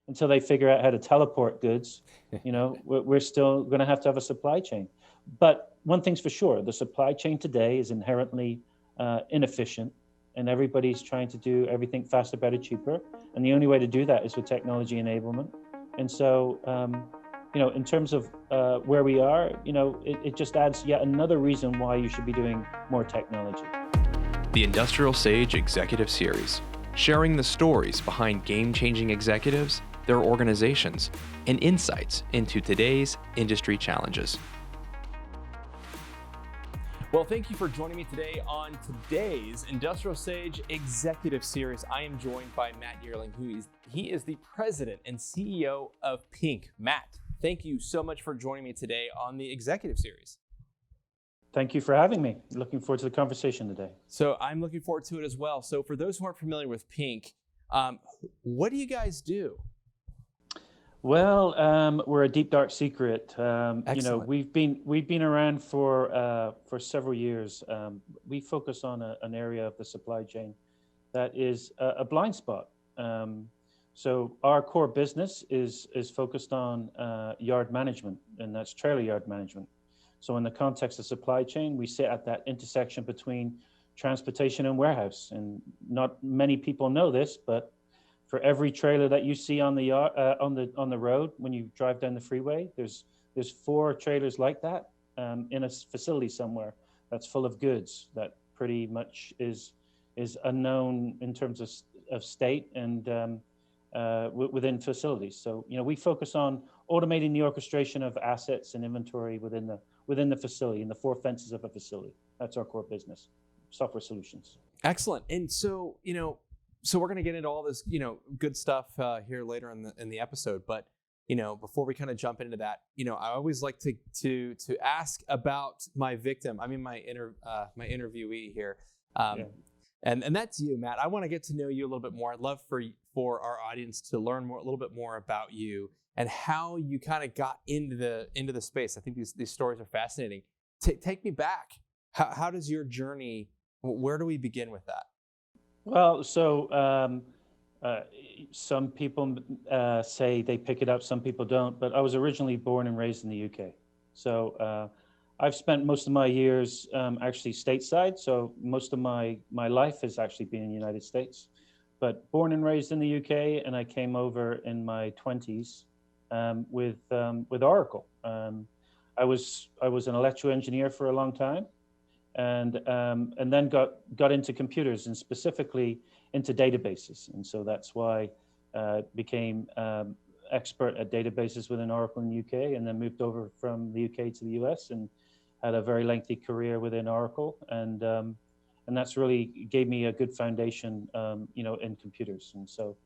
until they figure out how to teleport goods, we're still going to have a supply chain. But one thing's for sure, the supply chain today is inherently inefficient, and everybody's trying to do everything faster, better, cheaper. And the only way to do that is with technology enablement. And so, in terms of where we are, it just adds yet another reason why you should be doing more technology. The Industrial Sage Executive Series, sharing the stories behind game-changing executives, their organizations, and insights into today's industry challenges. Well, thank you for joining me today on today's Industrial Sage Executive Series. I am joined by Matt Yearling, he is the president and CEO of PINC. Matt, thank you so much for joining me today on the Executive Series. Thank you for having me. Looking forward to the conversation today. So I'm looking forward to it as well. So for those who aren't familiar with PINC, what do you guys do? Well, we're a deep dark secret. We've been around for several years. We focus on an area of the supply chain that is a blind spot. So our core business is focused on yard management, and that's trailer yard management. So in the context of supply chain, we sit at that intersection between transportation and warehouse. And not many people know this, but for every trailer that you see on the on the road when you drive down the freeway, there's 4 trailers like that in a facility somewhere that's full of goods that pretty much is unknown in terms of state and within facilities. So we focus on automating the orchestration of assets and inventory within the facility, in the 4 fences of a facility. That's our core business, software solutions. Excellent. And so so we're going to get into all this, good stuff here later in the episode. But, before we kind of jump into that, I always like to ask about my victim. I mean, my interviewee here. And that's you, Matt. I want to get to know you a little bit more. I'd love for our audience to learn a little bit more about you and how you kind of got into the space. I think these stories are fascinating. Take me back. How does your journey? Where do we begin with that? Well, so some people say they pick it up, some people don't, but I was originally born and raised in the UK. So I've spent most of my years actually stateside, so most of my life has actually been in the United States. But born and raised in the UK, and I came over in my 20s with Oracle. I was an electrical engineer for a long time. And then got into computers and specifically into databases. And so that's why I became expert at databases within Oracle in the UK, and then moved over from the UK to the US and had a very lengthy career within Oracle. And that's really gave me a good foundation, in computers. And so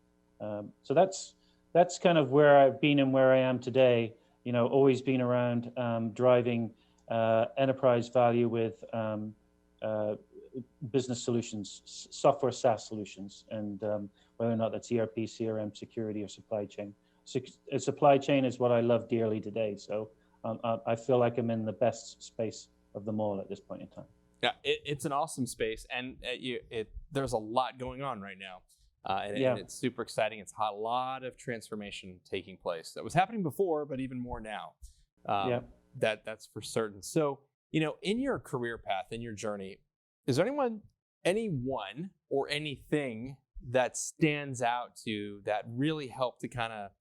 that's kind of where I've been and where I am today, always been around driving enterprise value with business solutions, software SaaS solutions, and whether or not that's ERP, CRM, security, or supply chain. Supply chain is what I love dearly today. So I feel like I'm in the best space of them all at this point in time. Yeah, it's an awesome space, and there's a lot going on right now. And it's super exciting. It's a lot of transformation taking place. That was happening before, but even more now. That's for certain. So, in your career path, in your journey, is there anyone or anything that stands out to you that really helped to kind of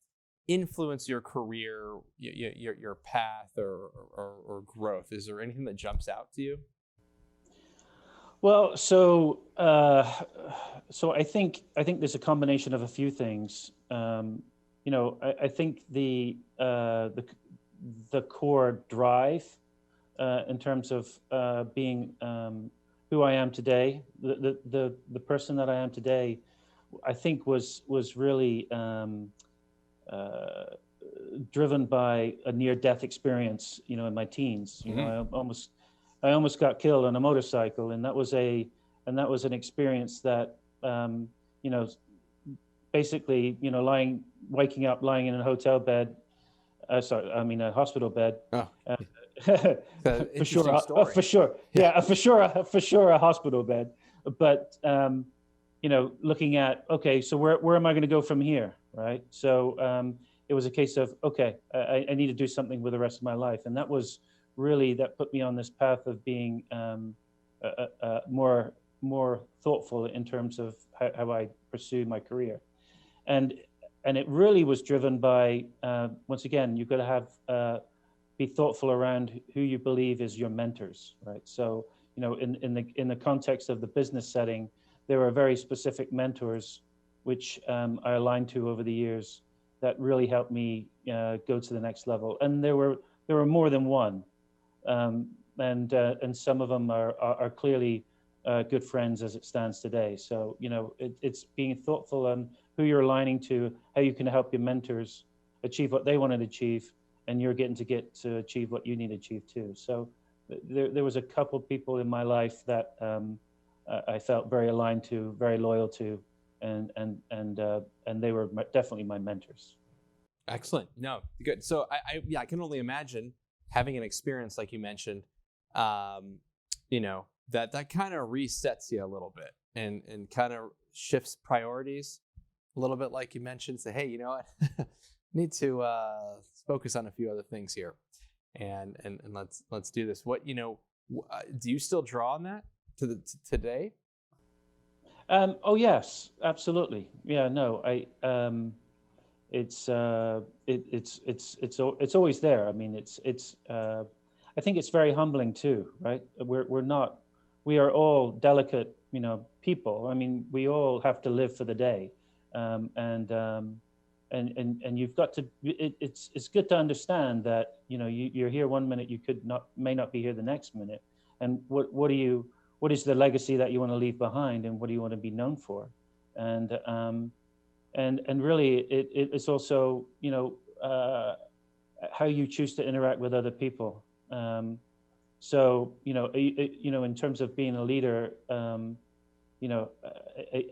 influence your career, your path or growth? Is there anything that jumps out to you? Well, so I think there's a combination of a few things. I think the core drive in terms of being who I am today, the person that I am today, I think was really driven by a near-death experience, in my teens. I almost got killed on a motorcycle, and that was an experience that basically waking up lying in a hotel bed. A hospital bed. Oh. For sure. Yeah, for sure a hospital bed. But looking at, okay, so where am I going to go from here? right? So it was a case of, okay, I need to do something with the rest of my life. And that was really, that put me on this path of being more thoughtful in terms of how I pursue my career. And it really was driven by, once again, you've got to have, be thoughtful around who you believe is your mentors, right? So, in the context of the business setting, there are very specific mentors which I aligned to over the years that really helped me go to the next level. And there were more than one, and some of them are clearly good friends as it stands today. So it's being thoughtful on who you're aligning to, how you can help your mentors achieve what they want to achieve, and you're getting to achieve what you need to achieve too. So there was a couple people in my life that I felt very aligned to, very loyal to, and they were definitely my mentors. Excellent. No, good. So I can only imagine having an experience like you mentioned, that kind of resets you a little bit and kind of shifts priorities a little bit, like you mentioned. Say, hey, you know what, need to focus on a few other things here, and let's do this. What do you still draw on that to today? Oh yes, absolutely. Yeah, no, it's always there. I mean, I think it's very humbling too, right? We are all delicate, people. I mean, we all have to live for the day, and you've got to. It's good to understand that you're here one minute, you may not be here the next minute, and what is the legacy that you want to leave behind, and what do you want to be known for, and really it's also how you choose to interact with other people. So in terms of being a leader, are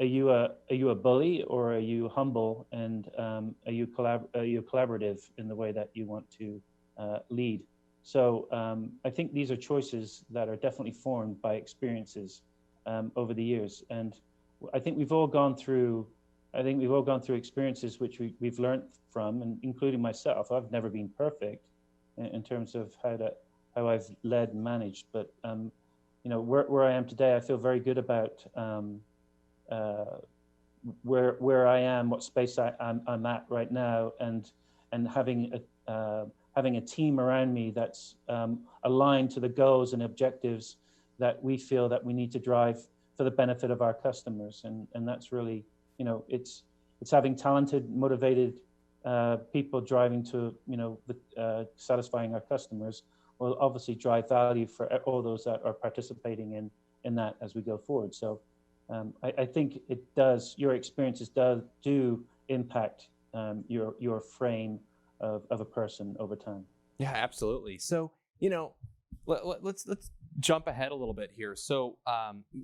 you a bully, or are you humble, and are you collaborative in the way that you want to lead? So I think these are choices that are definitely formed by experiences over the years, and I think we've all gone through experiences which we've learned from, and including myself. I've never been perfect in terms of how I've led and managed, but where I am today, I feel very good about where I am, what space I'm at right now, and having a team around me that's aligned to the goals and objectives that we feel that we need to drive for the benefit of our customers, and that's really, it's having talented, motivated people driving to satisfying our customers will obviously drive value for all those that are participating in that as we go forward. So I think your experiences do impact your frame of a person over time. Yeah, absolutely. So let's jump ahead a little bit here. So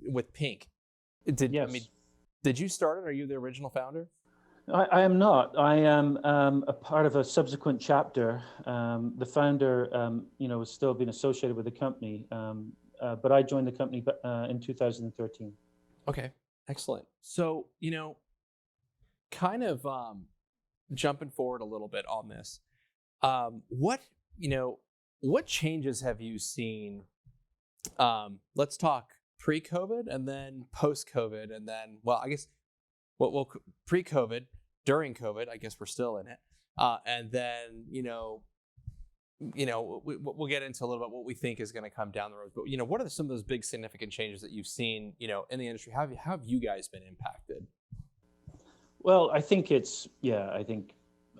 with PINC, did you start it? Are you the original founder? I am not. I am a part of a subsequent chapter. The founder, has still been associated with the company, but I joined the company in 2013. Okay, excellent. So, kind of jumping forward a little bit on this, what changes have you seen? Let's talk pre-COVID and then post-COVID, and then, I guess, pre-COVID, during COVID, I guess we're still in it, and then we'll get into a little bit what we think is going to come down the road. But what are some of those big significant changes that you've seen in the industry? How have you guys been impacted? Well, I think I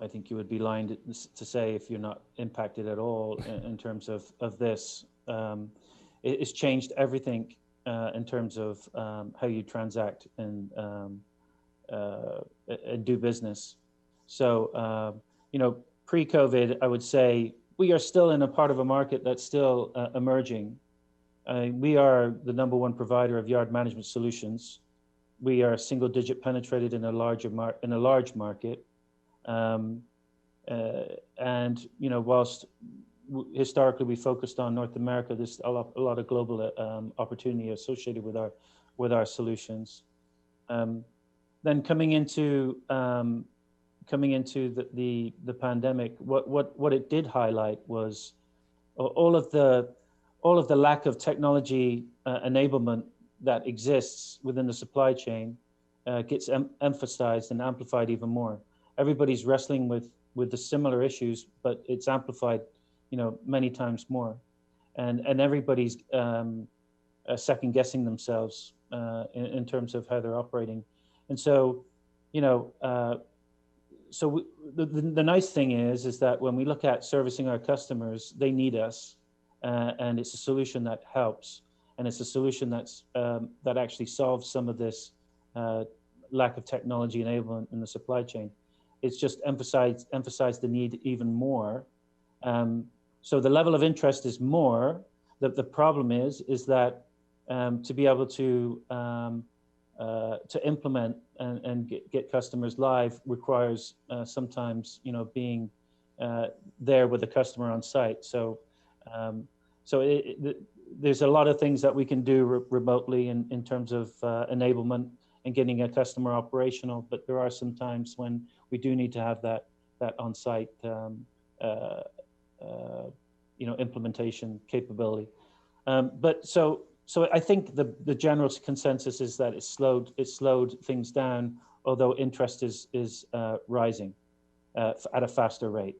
think you would be lying to say if you're not impacted at all in terms of this. It's changed everything in terms of how you transact and do business. So, pre-COVID, I would say we are still in a part of a market that's still emerging. We are the number one provider of yard management solutions. We are single-digit penetrated in a large market, and whilst historically we focused on North America, there's a lot of global opportunity associated with our solutions. Then coming into coming into the pandemic, what it did highlight was all of the lack of technology enablement that exists within the supply chain gets emphasized and amplified even more. Everybody's wrestling with the similar issues, but it's amplified, many times more, and everybody's second guessing themselves in terms of how they're operating, and so, the nice thing is that when we look at servicing our customers, they need us, and it's a solution that helps, and it's a solution that actually solves some of this lack of technology enablement in the supply chain. It's just emphasized the need even more. So the level of interest is more. The problem is that to be able to implement and get customers live requires sometimes being there with the customer on site. So there's a lot of things that we can do remotely in terms of enablement and getting a customer operational, but there are some times when we do need to have that on-site implementation capability. But so I think the general consensus is that it slowed things down, although interest is rising at a faster rate.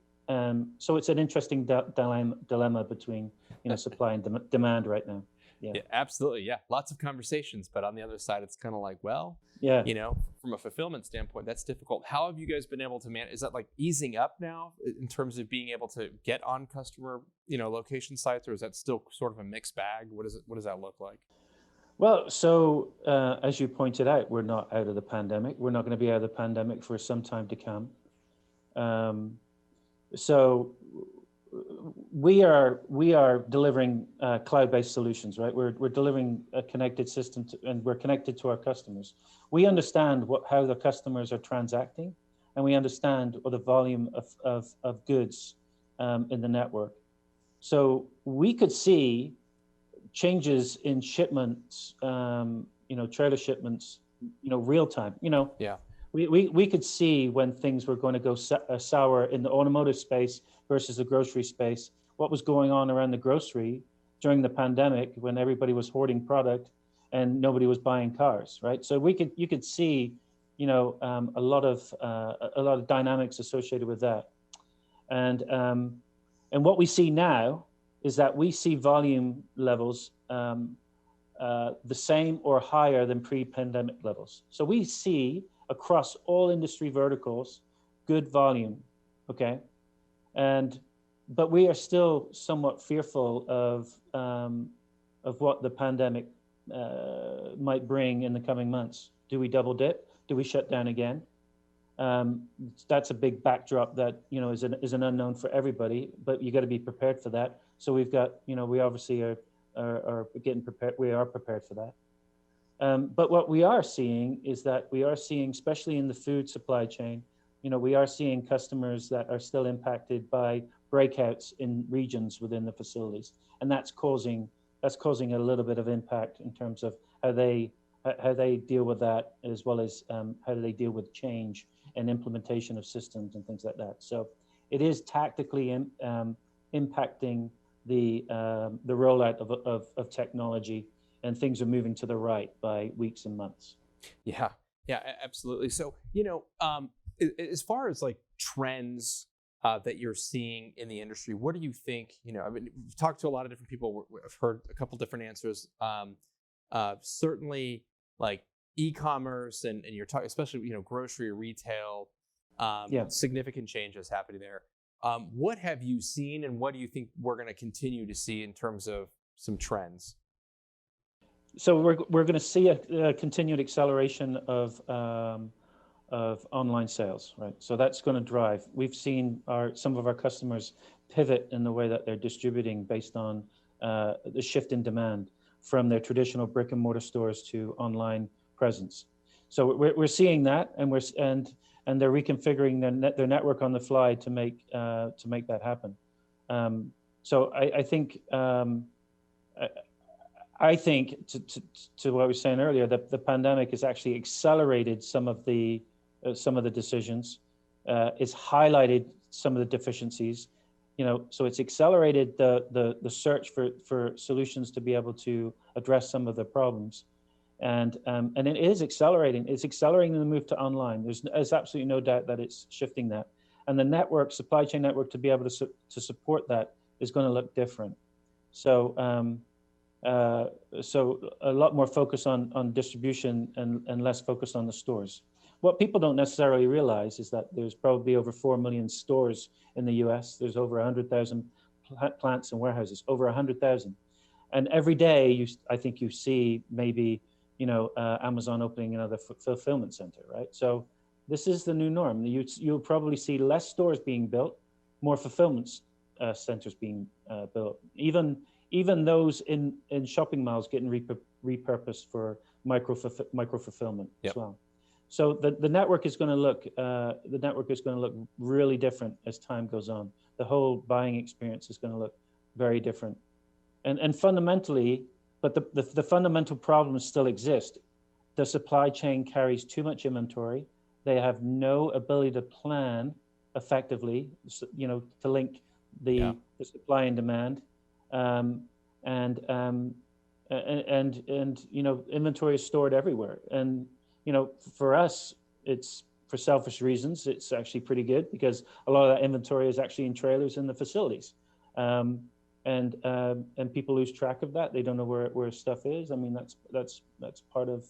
So it's an interesting dilemma between supply and demand right now. Yeah, absolutely. Yeah, lots of conversations, but on the other side, it's kind of like, well, yeah, from a fulfillment standpoint, that's difficult. How have you guys been able to manage? Is that like easing up now in terms of being able to get on customer, location sites, or is that still sort of a mixed bag? What does that look like? Well, so as you pointed out, we're not out of the pandemic. We're not going to be out of the pandemic for some time to come. So we are delivering cloud-based solutions, right? We're delivering a connected system and we're connected to our customers. We understand how the customers are transacting, and we understand the volume of goods in the network. So we could see changes in shipments, trailer shipments, real time. Yeah. We could see when things were going to go sour in the automotive space versus the grocery space, what was going on around the grocery during the pandemic when everybody was hoarding product and nobody was buying cars, right? So you could see, a lot of dynamics associated with that, and what we see now is that we see volume levels the same or higher than pre-pandemic levels. So we see across all industry verticals good volume, okay? But we are still somewhat fearful of what the pandemic might bring in the coming months. Do we double dip? Do we shut down again? That's a big backdrop that is an unknown for everybody. But you got to be prepared for that. So we've got we obviously are getting prepared. We are prepared for that. But what we are seeing is that especially in the food supply chain, we are seeing customers that are still impacted by breakouts in regions within the facilities, and that's causing a little bit of impact in terms of how they deal with that, as well as how do they deal with change and implementation of systems and things like that. So it is tactically impacting the rollout of technology, and things are moving to the right by weeks and months. Yeah, absolutely. So as far as like trends that you're seeing in the industry, what do you think? I mean, we've talked to a lot of different people. I've heard a couple different answers. Certainly, like e-commerce, and you're talking, especially grocery, retail. Significant changes happening there. What have you seen, and what do you think we're going to continue to see in terms of some trends? So we're going to see a continued acceleration of online sales, right? So that's going to drive. We've seen some of our customers pivot in the way that they're distributing based on the shift in demand from their traditional brick and mortar stores to online presence. So we're seeing that, and they're reconfiguring their network on the fly to make that happen. So I think to what I was saying earlier, that the pandemic has actually accelerated some of the decisions, it's highlighted some of the deficiencies, so it's accelerated the search for solutions to be able to address some of the problems. And it is accelerating. It's accelerating the move to online. There's absolutely no doubt that it's shifting that. And the supply chain network, to be able to support that is going to look different. So so a lot more focus on distribution and less focus on the stores. What people don't necessarily realize is that there's probably over 4 million stores in the US. There's over 100,000 plants and warehouses, over 100,000. And every day, I think you see maybe, Amazon opening another fulfillment center, right? So this is the new norm. You'll probably see less stores being built, more fulfillment centers being built. Even those in shopping malls getting repurposed for micro fulfillment as well. So the network is going to look really different as time goes on. The whole buying experience is going to look very different, and fundamentally, but the fundamental problems still exist. The supply chain carries too much inventory. They have no ability to plan effectively, to link the supply and demand, inventory is stored everywhere. And for us, it's for selfish reasons. It's actually pretty good because a lot of that inventory is actually in trailers in the facilities, and people lose track of that. They don't know where stuff is. I mean, that's part of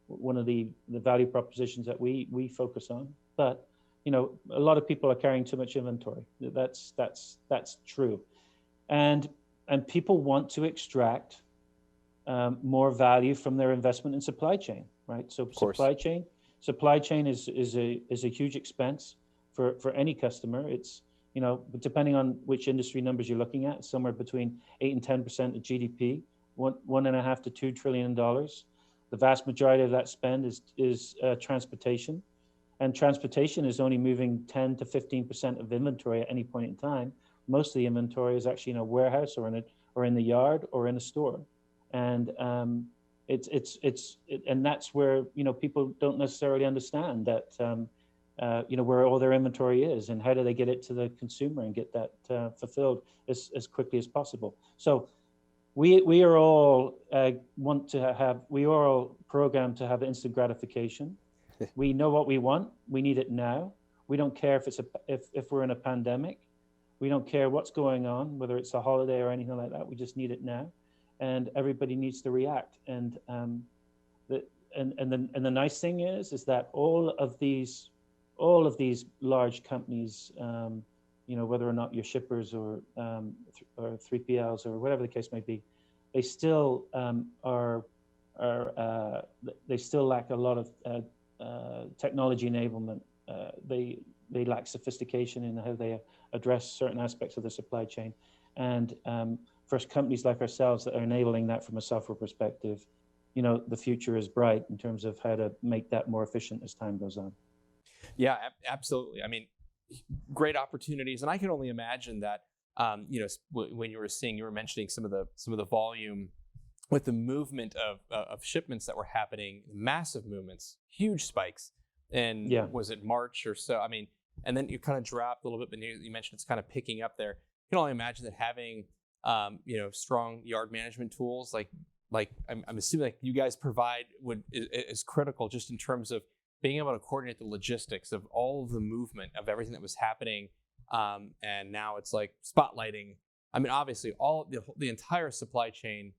one of the value propositions that we focus on. But a lot of people are carrying too much inventory. That's true, and people want to extract more value from their investment in supply chain, right? So supply chain is a huge expense for any customer. It's depending on which industry numbers you're looking at, somewhere between 8 and 10% of GDP, $1.5 to $2 trillion. The vast majority of that spend is transportation, and transportation is only moving 10 to 15% of inventory at any point in time. Most of the inventory is actually in a warehouse or in the yard or in a store, and and that's where people don't necessarily understand that where all their inventory is and how do they get it to the consumer and get that fulfilled as quickly as possible. So we are all programmed to have instant gratification. We know what we want. We need it now. We don't care if we're in a pandemic. We don't care what's going on, whether it's a holiday or anything like that. We just need it now, and everybody needs to react. And the nice thing is that all of these large companies, whether or not you're shippers or 3PLs or whatever the case may be, they still they still lack a lot of technology enablement. They lack sophistication in how they address certain aspects of the supply chain. And for companies like ourselves that are enabling that from a software perspective, the future is bright in terms of how to make that more efficient as time goes on. Yeah, absolutely. I mean, great opportunities, and I can only imagine that. When you were mentioning some of the volume with the movement of shipments that were happening, massive movements, huge spikes, and was it March or so? I mean, and then you kind of dropped a little bit, but you mentioned it's kind of picking up there. You can only imagine that having strong yard management tools like I'm assuming like you guys provide is critical just in terms of being able to coordinate the logistics of all of the movement of everything that was happening. And now it's like spotlighting. I mean, obviously all the entire supply chain,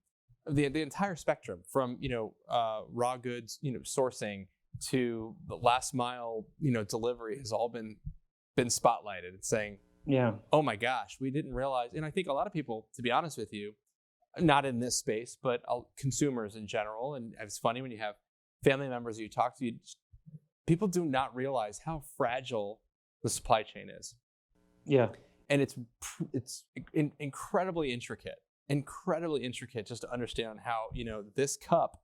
the entire spectrum from, raw goods, sourcing to the last mile, delivery has all been spotlighted. It's saying, oh my gosh, we didn't realize. And I think a lot of people, to be honest with you, not in this space, but consumers in general. And it's funny when you have family members that you talk to, people do not realize how fragile the supply chain is. Yeah. And it's incredibly intricate just to understand how, this cup,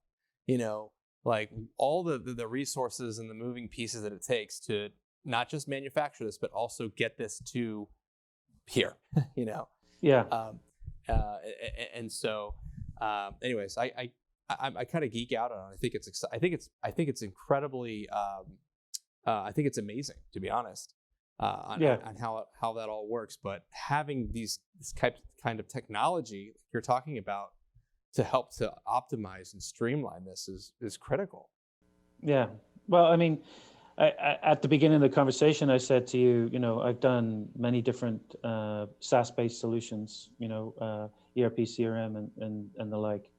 like all the resources and the moving pieces that it takes to not just manufacture this, but also get this to here, Yeah. And so, anyways, I kind of geek out on it. I think it's incredibly, I think it's amazing, to be honest. Yeah. on how that all works. But having this kind of technology you're talking about to help to optimize and streamline this is critical. Yeah. Well, I mean, at the beginning of the conversation, I said to you, I've done many different SaaS-based solutions, ERP, CRM, and the like.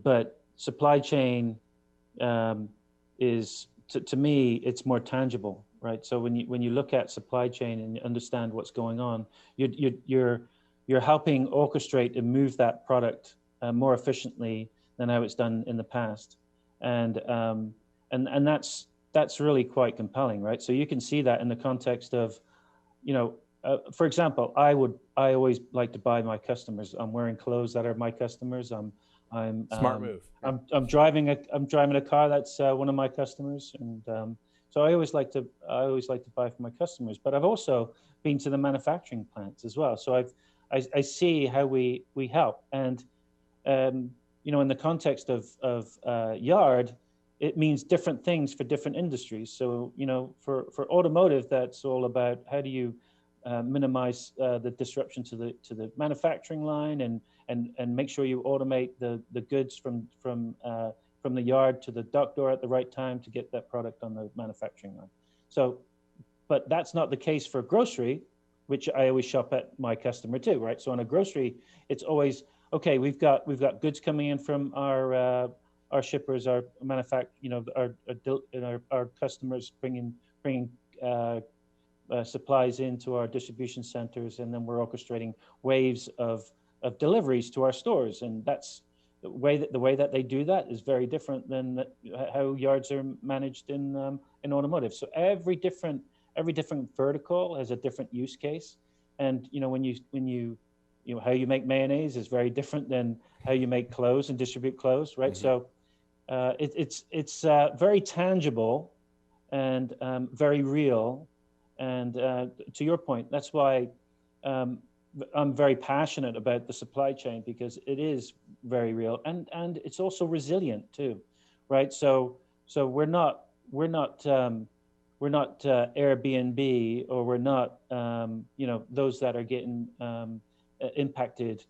But supply chain is, to me, it's more tangible, right? So when you look at supply chain and you understand what's going on, you're helping orchestrate and move that product more efficiently than how it's done in the past, and that's really quite compelling, right? So you can see that in the context of, for example, I always like to buy my customers. I'm wearing clothes that are my customers. I'm Smart move. Yeah. I'm driving a car that's one of my customers, and so I always like to buy from my customers. But I've also been to the manufacturing plants as well. So I see how we help, and in the context of yard, it means different things for different industries. So for automotive, that's all about how do you minimize the disruption to the manufacturing line, and make sure you automate the goods from the yard to the dock door at the right time to get that product on the manufacturing line. So, but that's not the case for grocery, which I always shop at my customer too, right? So on a grocery, it's always, okay, we've got goods coming in from our shippers, our our customers bringing supplies into our distribution centers, and then we're orchestrating waves of deliveries to our stores, and that's the way that they do that is very different than how yards are managed in automotive. So every different vertical has a different use case, and when you how you make mayonnaise is very different than how you make clothes and distribute clothes, right? Mm-hmm. So it's very tangible and very real. And to your point, that's why I'm very passionate about the supply chain, because it is very real, and it's also resilient too, right? So we're not Airbnb, or we're not those that are getting impacted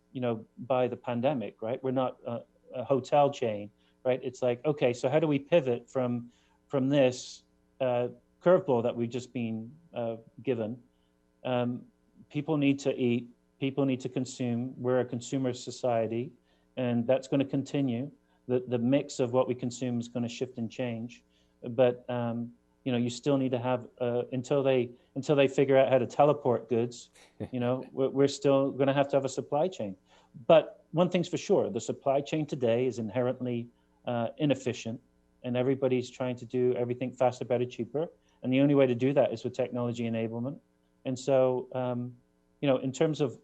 by the pandemic, right? We're not a hotel chain, right? It's like, okay, so how do we pivot from this curveball that we've just been given? People need to eat, people need to consume. We're a consumer society, and that's going to continue. The mix of what we consume is going to shift and change, but you still need to have until they figure out how to teleport goods. We're still going to have a supply chain. But one thing's for sure: the supply chain today is inherently inefficient, and everybody's trying to do everything faster, better, cheaper. And the only way to do that is with technology enablement. And so, in terms of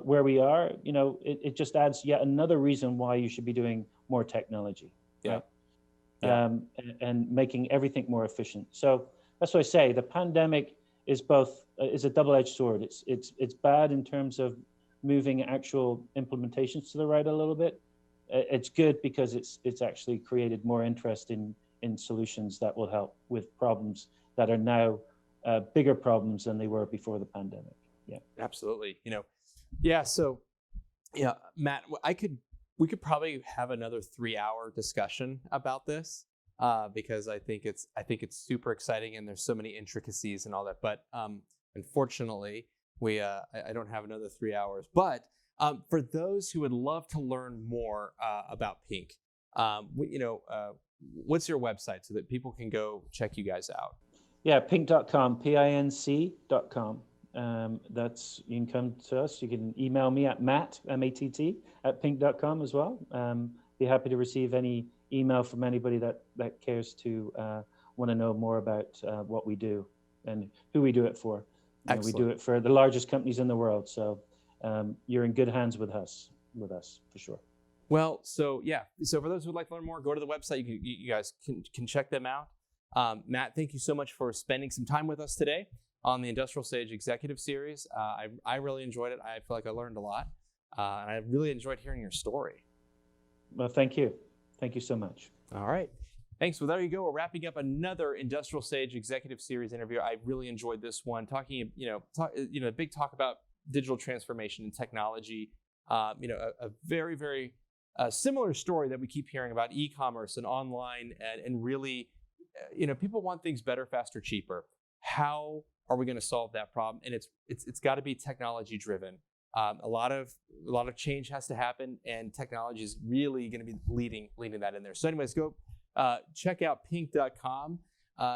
where we are, it just adds yet another reason why you should be doing more technology. Yeah. Right? Yeah. And making everything more efficient. So that's why I say the pandemic is a double-edged sword. It's bad in terms of moving actual implementations to the right a little bit. It's good because it's actually created more interest in solutions that will help with problems that are now bigger problems than they were before the pandemic. Yeah, absolutely. Yeah. So, Matt, we could probably have another 3-hour discussion about this because I think it's super exciting, and there's so many intricacies and all that. But unfortunately, I don't have another 3 hours. But for those who would love to learn more about PINC, what's your website so that people can go check you guys out? Yeah, PINC.com, PINC.com. You can come to us. You can email me at Matt, M-A-T-T, at PINC.com as well. Be happy to receive any email from anybody that cares to want to know more about what we do and who we do it for. We do it for the largest companies in the world. So you're in good hands with us for sure. Well, so yeah. So for those who would like to learn more, go to the website. You guys can check them out. Matt, thank you so much for spending some time with us today on the IndustrialSage Executive Series. I really enjoyed it. I feel like I learned a lot, and I really enjoyed hearing your story. Well, thank you. Thank you so much. All right. Thanks. Well, there you go. We're wrapping up another Industrial Sage Executive Series interview. I really enjoyed this one. Talking, a big talk about digital transformation and technology. A very, very similar story that we keep hearing about e-commerce and online, and really, people want things better, faster, cheaper. How are we going to solve that problem? And it's got to be technology driven. A lot of change has to happen, and technology is really going to be leading that in there. So, anyways, go. Check out PINC.com.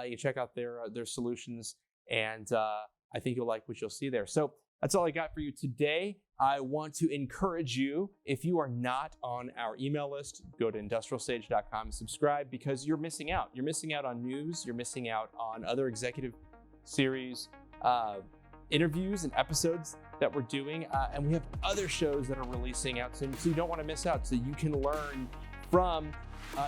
You check out their solutions, and I think you'll like what you'll see there. So that's all I got for you today. I want to encourage you, if you are not on our email list, go to IndustrialSage.com and subscribe, because you're missing out. You're missing out on news. You're missing out on other executive series interviews and episodes that we're doing. And we have other shows that are releasing out soon, so you don't want to miss out. So you can learn from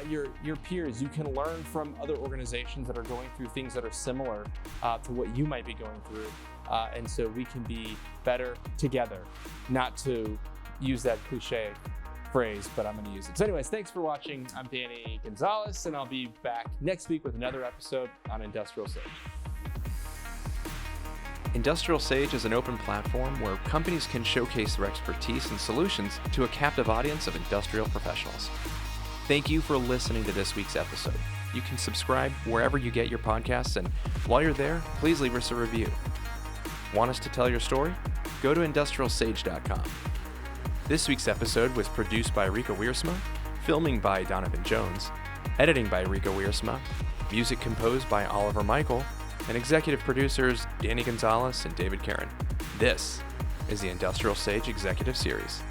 your peers. You can learn from other organizations that are going through things that are similar to what you might be going through. And so we can be better together. Not to use that cliche phrase, but I'm going to use it. So anyways, thanks for watching. I'm Danny Gonzalez, and I'll be back next week with another episode on Industrial Sage. Industrial Sage is an open platform where companies can showcase their expertise and solutions to a captive audience of industrial professionals. Thank you for listening to this week's episode. You can subscribe wherever you get your podcasts, and while you're there, please leave us a review. Want us to tell your story? Go to IndustrialSage.com. This week's episode was produced by Rika Wiersma, filming by Donovan Jones, editing by Rika Wiersma, music composed by Oliver Michael, and executive producers Danny Gonzalez and David Karen. This is the Industrial Sage Executive Series.